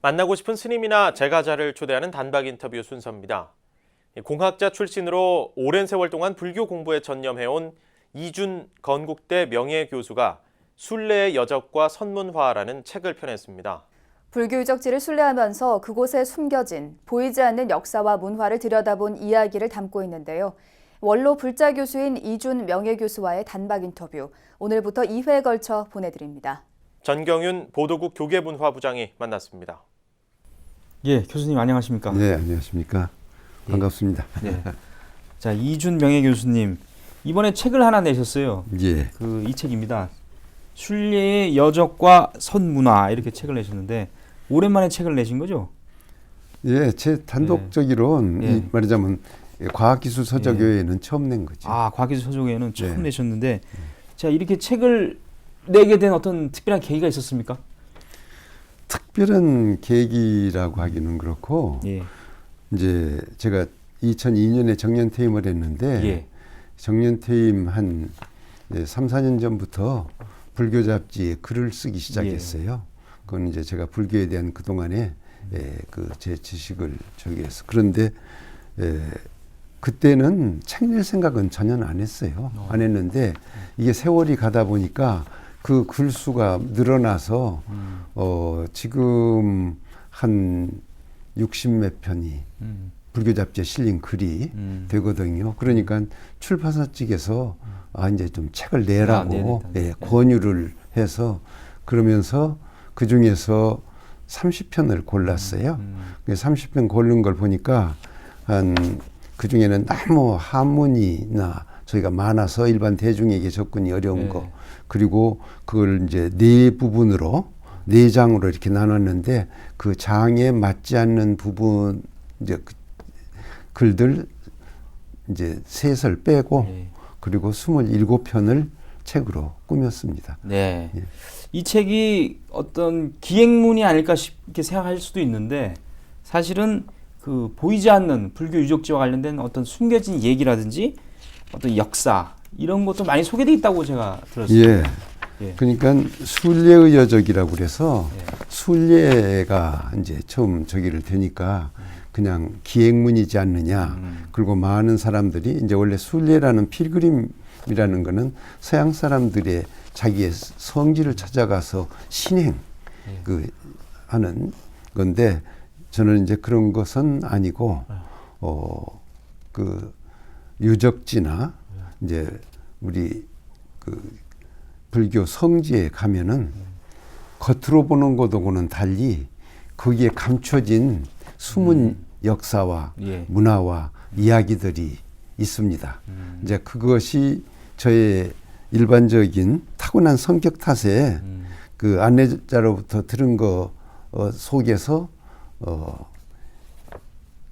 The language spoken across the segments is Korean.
만나고 싶은 스님이나 제가자를 초대하는 단박 인터뷰 순서입니다. 공학자 출신으로 오랜 세월 동안 불교 공부에 전념해온 이준 건국대 명예교수가 순례의 여적과 선문화라는 책을 펴냈습니다. 불교 유적지를 순례하면서 그곳에 숨겨진 보이지 않는 역사와 문화를 들여다본 이야기를 담고 있는데요. 원로 불자 교수인 이준 명예교수와의 단박 인터뷰, 오늘부터 2회에 걸쳐 보내드립니다. 전경윤 보도국 교계문화부장이 만났습니다. 예, 교수님 안녕하십니까? 네, 안녕하십니까? 반갑습니다. 네. 자, 이준 명예교수님 이번에 책을 하나 내셨어요. 예. 이 책입니다. 순례의 여적과 선문화 이렇게 책을 내셨는데 오랜만에 책을 내신 거죠? 예, 제 단독적으로는 예. 말하자면 과학기술 서적외에는 처음 낸 거죠. 아, 과학기술 서적에는 처음 네. 내셨는데, 자, 이렇게 책을 내게 된 어떤 특별한 계기가 있었습니까? 특별한 계기라고 하기는 그렇고, 예. 이제 제가 2002년에 정년퇴임을 했는데, 예. 정년퇴임 한 3, 4년 전부터 불교 잡지에 글을 쓰기 시작했어요. 그건 이제 제가 불교에 대한 그동안의 제 지식을 저기 해서. 그런데 그때는 책 낼 생각은 전혀 안 했어요. 안 했는데 이게 세월이 가다 보니까 그 글수가 늘어나서 지금 한 60몇 편이 불교 잡지에 실린 글이 되거든요. 그러니까 출판사 측에서 이제 좀 책을 내라고 권유를 해서 그러면서 그 중에서 30편을 골랐어요. 30편 고른 걸 보니까 그 중에는 너무 한문이나 저희가 많아서 일반 대중에게 접근이 어려운 거, 그리고 그걸 이제 네 부분으로, 네 장으로 이렇게 나눴는데 그 장에 맞지 않는 부분 이제 글들 이제 셋을 빼고 그리고 27편을 책으로 꾸몄습니다. 네. 예. 이 책이 어떤 기행문이 아닐까 싶게 생각할 수도 있는데 사실은 그 보이지 않는 불교 유적지와 관련된 어떤 숨겨진 얘기라든지 어떤 역사 이런 것도 많이 소개되어 있다고 제가 들었습니다. 예. 예. 그러니까 순례의 여적이라고 그래서 순례가 이제 처음 저기를 되니까 그냥 기행문이지 않느냐. 그리고 많은 사람들이 이제 원래 순례라는 필그림이라는 거는 서양 사람들의 자기의 성지를 찾아가서 신행 하는 건데 저는 이제 그런 것은 아니고 그 유적지나 이제 우리 그 불교 성지에 가면은 겉으로 보는 것하고는 달리 거기에 감춰진 숨은 역사와 문화와 이야기들이 있습니다. 이제 그것이 저의 일반적인 타고난 성격 탓에 그 안내자로부터 들은 거 속에서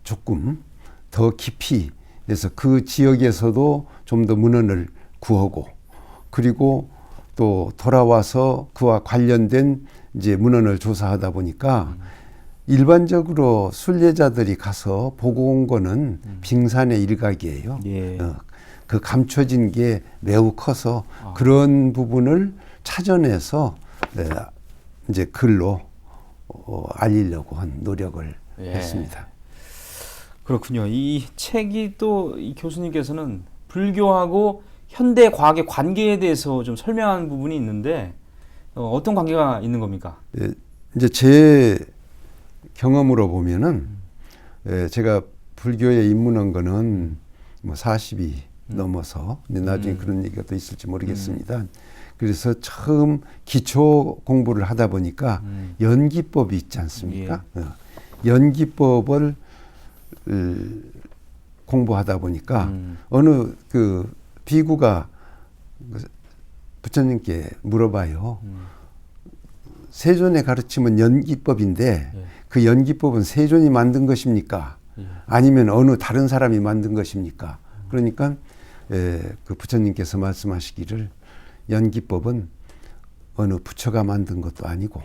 조금 더 깊이 해서 그 지역에서도 좀 더 문헌을 구하고 그리고 또 돌아와서 그와 관련된 이제 문헌을 조사하다 보니까 일반적으로 순례자들이 가서 보고 온 거는 빙산의 일각이에요. 그 감춰진 게 매우 커서 그런 부분을 찾아내서 이제 글로 알리려고 한 노력을 했습니다. 그렇군요. 이 책이 또 이 교수님께서는 불교하고 현대 과학의 관계에 대해서 좀 설명하는 부분이 있는데 어떤 관계가 있는 겁니까? 이제 제 경험으로 보면은 제가 불교에 입문한 거는 뭐 40이 넘어서 나중에 그런 얘기가 또 있을지 모르겠습니다. 그래서 처음 기초 공부를 하다 보니까 연기법이 있지 않습니까? 연기법을 공부하다 보니까 어느 그 비구가 부처님께 물어봐요. 세존의 가르침은 연기법인데 그 연기법은 세존이 만든 것입니까? 아니면 어느 다른 사람이 만든 것입니까? 그러니까 그 부처님께서 말씀하시기를 연기법은 어느 부처가 만든 것도 아니고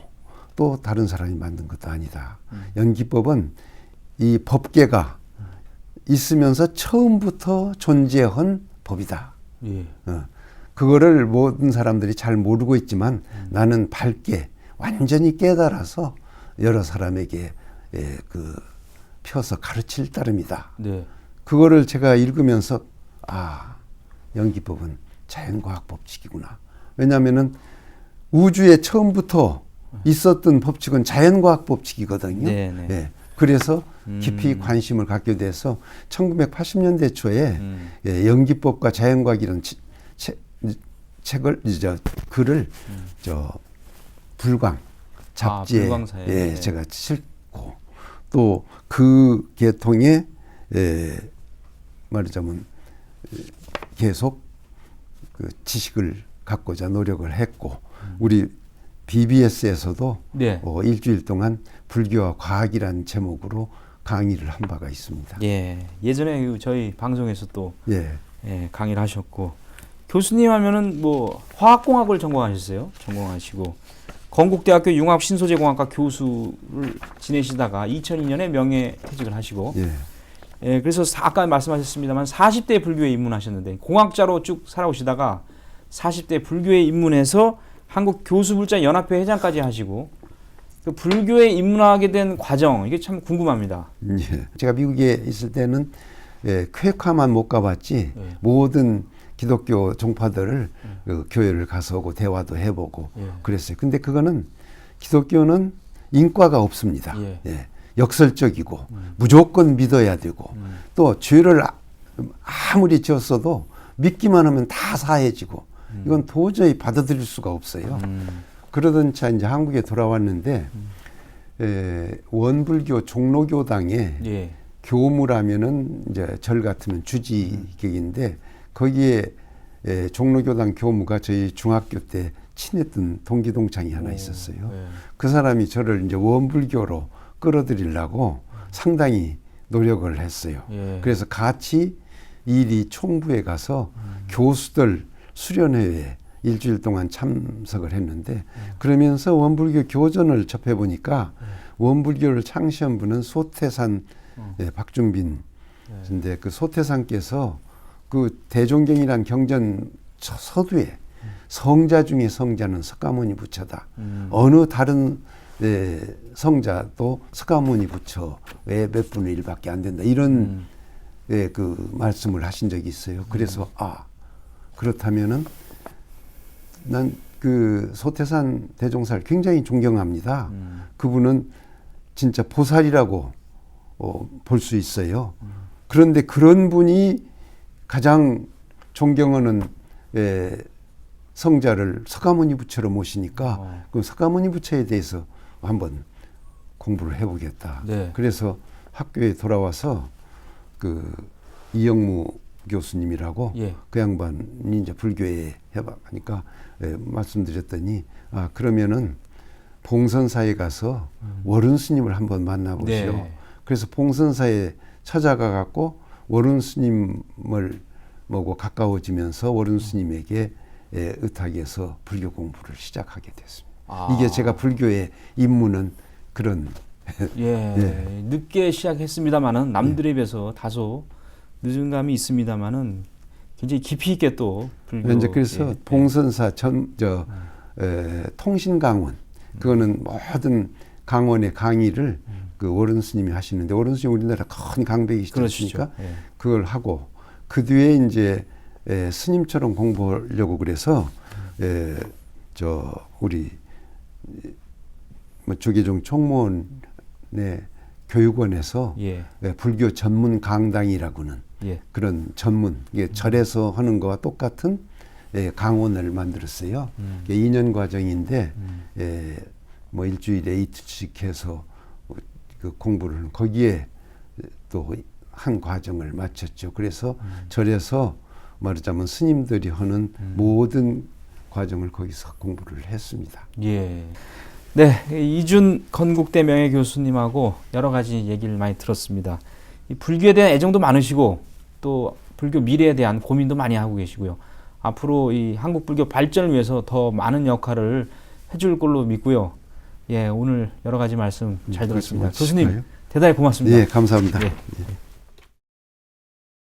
또 다른 사람이 만든 것도 아니다. 연기법은 이 법계가 있으면서 처음부터 존재한 법이다. 그거를 모든 사람들이 잘 모르고 있지만 나는 밝게 완전히 깨달아서 여러 사람에게 그 펴서 가르칠 따름이다. 네. 그거를 제가 읽으면서 연기법은 자연과학 법칙이구나. 왜냐하면은 우주에 처음부터 있었던 법칙은 자연과학 법칙이거든요. 네, 네. 예. 그래서 깊이 관심을 갖게 돼서 1980년대 초에 연기법과 자연과학이라는 글을 불광 잡지에 불광사에. 네. 제가 싣고 또 그 계통에 말하자면 계속 그 지식을 갖고자 노력을 했고 우리 BBS에서도 네. 일주일 동안 불교와 과학이라는 제목으로 강의를 한 바가 있습니다. 예. 예전에 저희 방송에서 또 예. 강의를 하셨고 교수님 하면은 뭐 화학공학을 전공하시고 건국대학교 융합신소재공학과 교수를 지내시다가 2002년에 명예퇴직을 하시고 그래서 아까 말씀하셨습니다만 40대 불교에 입문하셨는데 공학자로 쭉 살아오시다가 40대 불교에 입문해서 한국교수불자연합회 회장까지 하시고 그 불교에 입문하게 된 과정 이게 참 궁금합니다. 예. 제가 미국에 있을 때는 쾌카만 못 가봤지 모든 기독교 종파들을 그 교회를 가서 오고 대화도 해보고 그랬어요. 근데 그거는 기독교는 인과가 없습니다. 예. 역설적이고 무조건 믿어야 되고 또 죄를 아무리 지었어도 믿기만 하면 다 사해지고 이건 도저히 받아들일 수가 없어요. 그러던 차 이제 한국에 돌아왔는데 원불교 종로교당에 교무라면은 이제 절 같으면 주지격인데 거기에 종로교당 교무가 저희 중학교 때 친했던 동기동창이 하나 있었어요. 그 사람이 저를 이제 원불교로 끌어들이려고 상당히 노력을 했어요. 그래서 같이 일이 총부에 가서 교수들 수련회에 일주일 동안 참석을 했는데 그러면서 원불교 교전을 접해보니까 원불교를 창시한 분은 소태산 박준빈 인데 그 소태산께서 그 대종경이란 경전 서두에 성자 중에 성자는 석가모니 부처다. 어느 다른 성자도 석가모니 부처 외 몇 분의 1밖에 안 된다. 이런 그 말씀을 하신 적이 있어요. 그래서 그렇다면은 난 그 소태산 대종사를 굉장히 존경합니다. 그분은 진짜 보살이라고 볼 수 있어요. 그런데 그런 분이 가장 존경하는 성자를 석가모니 부처로 모시니까 그 석가모니 부처에 대해서 한번 공부를 해보겠다. 그래서 학교에 돌아와서 그 이영무 교수님이라고 그 양반이 이제 불교에 해봐 하니까 말씀드렸더니 그러면은 봉선사에 가서 월운 스님을 한번 만나보시오. 그래서 봉선사에 찾아가 갖고 월운 스님을 보고 가까워지면서 월운 스님에게 의탁해서 불교 공부를 시작하게 됐습니다. 이게 제가 불교에 입문은 그런 늦게 시작했습니다만은 남들에 비해서 다소 늦은 감이 있습니다만은 굉장히 깊이 있게 또 불교 이제 그래서 봉선사 통신 강원 그거는 모든 강원의 강의를 그 월운 스님이 하시는데 월운 스님 우리나라 큰 강백이시지 않습니까? 그걸 하고 그 뒤에 이제 스님처럼 공부하려고 그래서 우리 조계종 총무원의 교육원에서 불교 전문 강당이라고는 그런 전문 이게 절에서 하는 거와 똑같은 강원을 만들었어요. 2년 과정인데 뭐 일주일에 이틀씩 해서 그 공부를 거기에 또 한 과정을 마쳤죠. 그래서 절에서 말하자면 스님들이 하는 모든 과정을 거기서 공부를 했습니다. 네, 이준 건국대 명예교수님하고 여러 가지 얘기를 많이 들었습니다. 이 불교에 대한 애정도 많으시고 또 불교 미래에 대한 고민도 많이 하고 계시고요. 앞으로 이 한국 불교 발전을 위해서 더 많은 역할을 해줄 걸로 믿고요. 오늘 여러 가지 말씀 잘 들었습니다. 교수님 대단히 고맙습니다. 감사합니다.